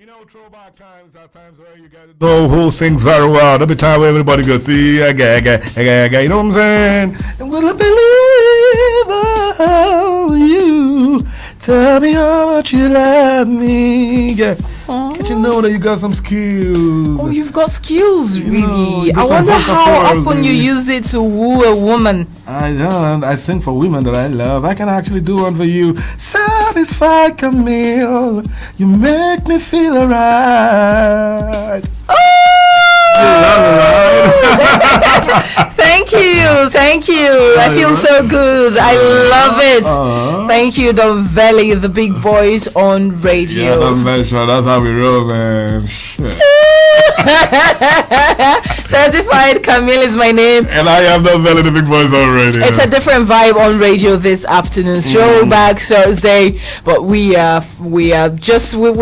Throwback times are times where you gotta know who sings very well. There'll be time where everybody goes, see, I got, you know what I'm saying? And will I believe you? Tell me how much you love me. Yeah. Can't you know that you got some skills? Oh, you've got skills, really. I wonder how often you use it to woo a woman. I don't. I sing for women that I love. I can actually do one for you. Satisfied, Camille. You make me feel alright. Thank you. I feel so good. I love it. Thank you, the Velly, the big voice on radio. Yeah, that's how we roll, man. Certified Camille is my name, and I am the Velly, the big voice on radio. It's a different vibe on radio this afternoon. Throwback Thursday, but we've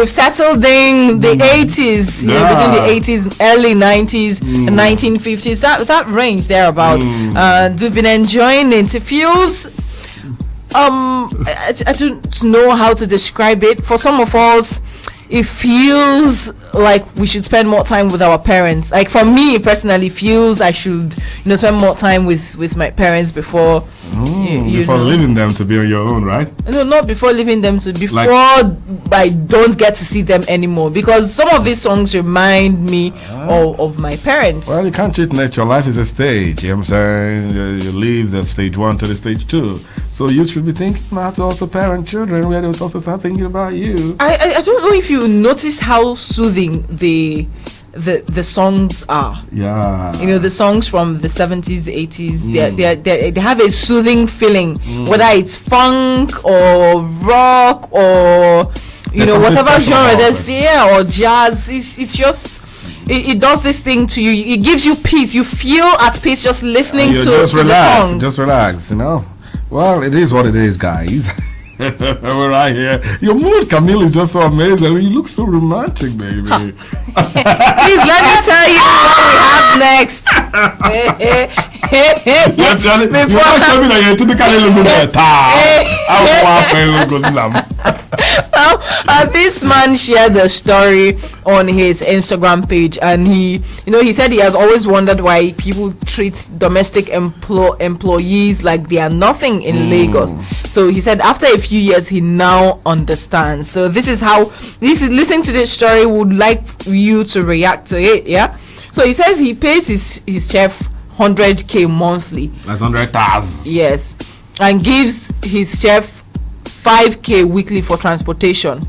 settled in the 80s, between the 80s and early 90s and 1950s, that range thereabout. We've been enjoying it. It feels I don't know how to describe it. For some of us, it feels like we should spend more time with our parents. Like for me personally, feels I should spend more time with my parents before before leaving them to be on your own, right? No, not before leaving them to before I don't get to see them anymore, because some of these songs remind me of my parents. Well, you can't treat nature. Life is a stage. You know what I'm saying? You leave the stage 1 to the stage 2. So you should be thinking how to also parent children, where they would also start thinking about you. I don't know if you notice how soothing the songs are. Yeah. The songs from the 70s, 80s, they have a soothing feeling, whether it's funk or rock or whatever genre there's, or jazz. It's just it does this thing to you. It gives you peace. You feel at peace just listening to the songs. Just relax, Well, it is what it is, guys. We're right here. Your mood, Camille, is just so amazing. You look so romantic, baby. Please let me tell you what we have next. This man shared the story on his Instagram page, and he said he has always wondered why people treat domestic employees like they are nothing in Lagos. So he said after a few years he now understands. So listening to this story, would like you to react to it. Yeah. So he says he pays his chef 100k monthly. That's 100,000. Yes, and gives his chef 5k weekly for transportation.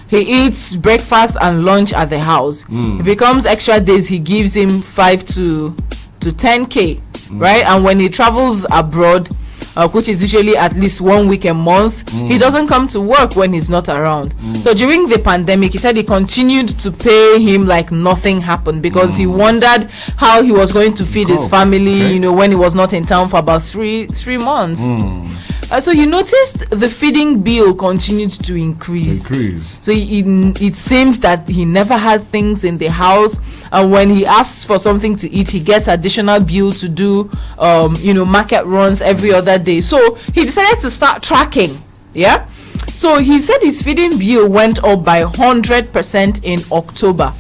He eats breakfast and lunch at the house. If it comes extra days, he gives him 5 to 10k, right? And when he travels abroad, which is usually at least 1 week a month, he doesn't come to work when he's not around. So during the pandemic, he said he continued to pay him like nothing happened, because he wondered how he was going to feed his family, when he was not in town for about three months. So he noticed the feeding bill continued to increase. So it seems that he never had things in the house, and when he asks for something to eat, he gets additional bill to do market runs every other day. So he decided to start tracking. Yeah. So he said his feeding bill went up by 100% in October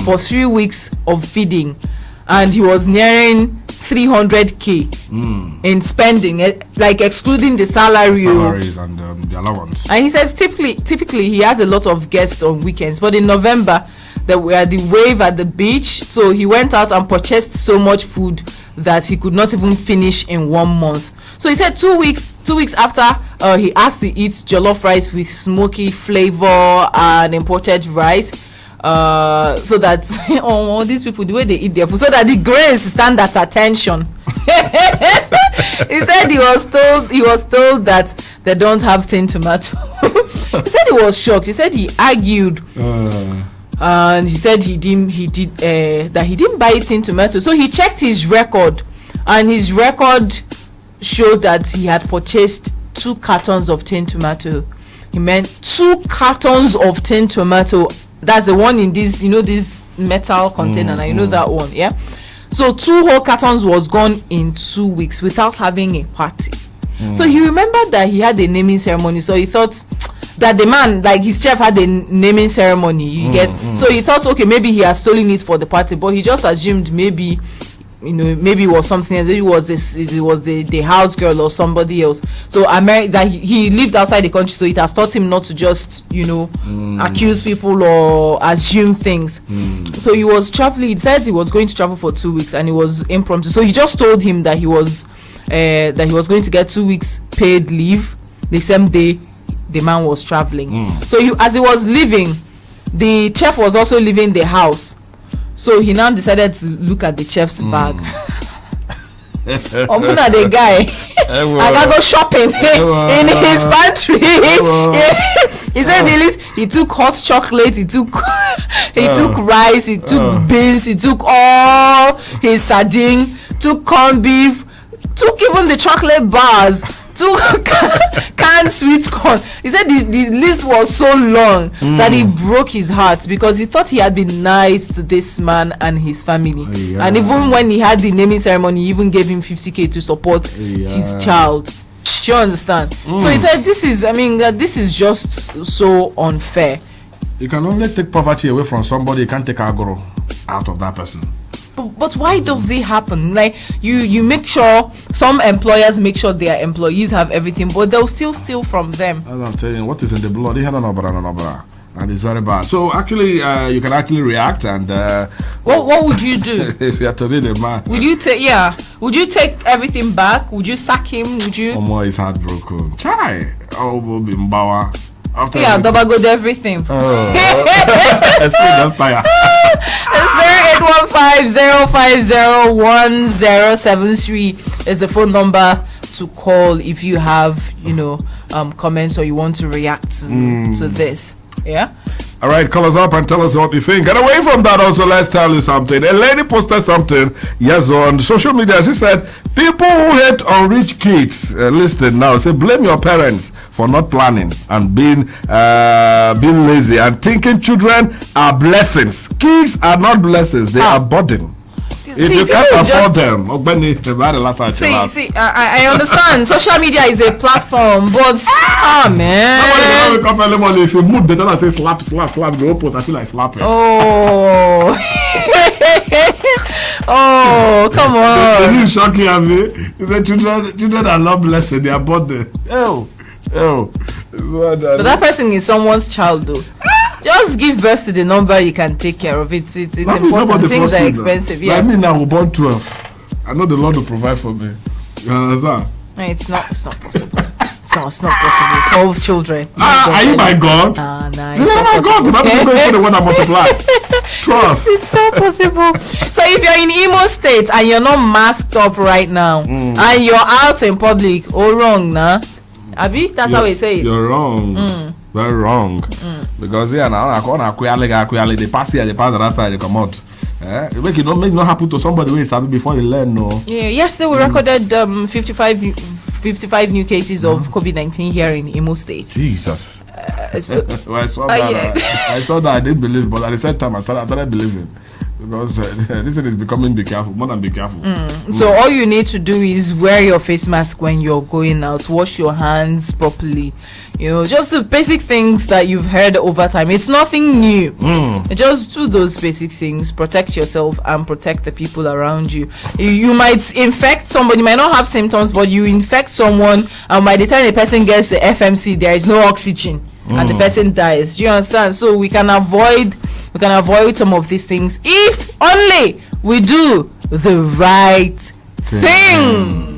for 3 weeks of feeding, and he was nearing 300k in spending, like excluding the salaries and the allowance. And he says typically he has a lot of guests on weekends, but in November there were the wave at the beach, so he went out and purchased so much food that he could not even finish in 1 month. So he said 2 weeks after he asked to eat jollof rice with smoky flavor and imported rice, so that these people, the way they eat their food, so that the grains stand at attention. He said he was told that they don't have tin tomato. He said he was shocked. He said he argued, and he said he didn't buy tin tomato. So he checked his record, and his record showed that he had purchased 2 cartons of tin tomato. He meant 2 cartons of tin tomato. That's the one in this, this metal container, and that one, yeah. So 2 whole cartons was gone in 2 weeks without having a party. So he remembered that he had a naming ceremony, so he thought that the man, like his chef, had a naming ceremony. You get, so he thought, okay, maybe he has stolen it for the party, but he just assumed maybe, maybe it was something else. Maybe it was the house girl or somebody else. So that he lived outside the country, so it has taught him not to just accuse people or assume things. So he was traveling. He said he was going to travel for 2 weeks, and it was impromptu. So he just told him that he was going to get 2 weeks paid leave the same day the man was traveling. So as he was leaving, the chef was also leaving the house. So he now decided to look at the chef's bag. Omuna the guy, I can go shopping in his pantry. He said he took hot chocolate, he took rice, he took beans, he took all his sardine, took corned beef, took even the chocolate bars, took canned sweet corn. He said the list was so long that it broke his heart, because he thought he had been nice to this man and his family. And even when he had the naming ceremony, he even gave him 50,000 to support his child. Do you understand? So he said this is just so unfair. You can only take poverty away from somebody. You can't take agro out of that person. But why does it happen? Like you make sure, some employers make sure their employees have everything, but they'll still steal from them. As I'm telling you, what is in the blood? And it's very bad. So actually, you can actually react and. What would you do? If you are to be the man. Would you take everything back? Would you sack him? Would you? Omo is heartbroken. Try. Oh, Bimbawa. After double everything. Oh. Still just tired. 0815-050-1073 is the phone number to call if you have, comments or you want to react to this. Yeah. All right, call us up and tell us what you think. And away from that, also, let's tell you something. A lady posted something, on social media. She said, people who hate on rich kids, listen now, say, blame your parents for not planning and being lazy and thinking children are blessings. Kids are not blessings, they are burden. If you can't afford them, I understand. Social media is a platform, but man. If you move, they don't say slap. The opposite, I feel like slapping. Oh, come on. You shocking at me. You say children are not blessed, they are burden. But that person is someone's child, though. Just give birth to the number you can take care of. It's important. Things are expensive. Yeah. I mean, I will born 12. I know the Lord will provide for me. You understand? No, it's not possible. It's not possible. 12 children. Are you my God? Nah. You're not my God. The Bible is the one that multiplied. 12. It's not possible. So if you're in Imo State and you're not masked up right now and you're out in public, wrong, nah? Abi, that's how we say it. You're wrong. Very wrong. Because now they pass here, they pass the other side, they come out. Make it not happen to somebody who is happy before they learn. No. Yeah. Yesterday we recorded 55 new cases of COVID-19 here in Imo State. Jesus. I saw that. I saw that. I didn't believe, but at the same time I started believing. Because this is becoming more than be careful. So all you need to do is wear your face mask when you're going out, wash your hands properly, just the basic things that you've heard over time. It's nothing new. Just do those basic things, protect yourself and protect the people around you. You might infect somebody, you might not have symptoms, but you infect someone, and by the time the person gets the FMC, there is no oxygen and the person dies. Do you understand? So we can avoid some of these things if only we do the right thing.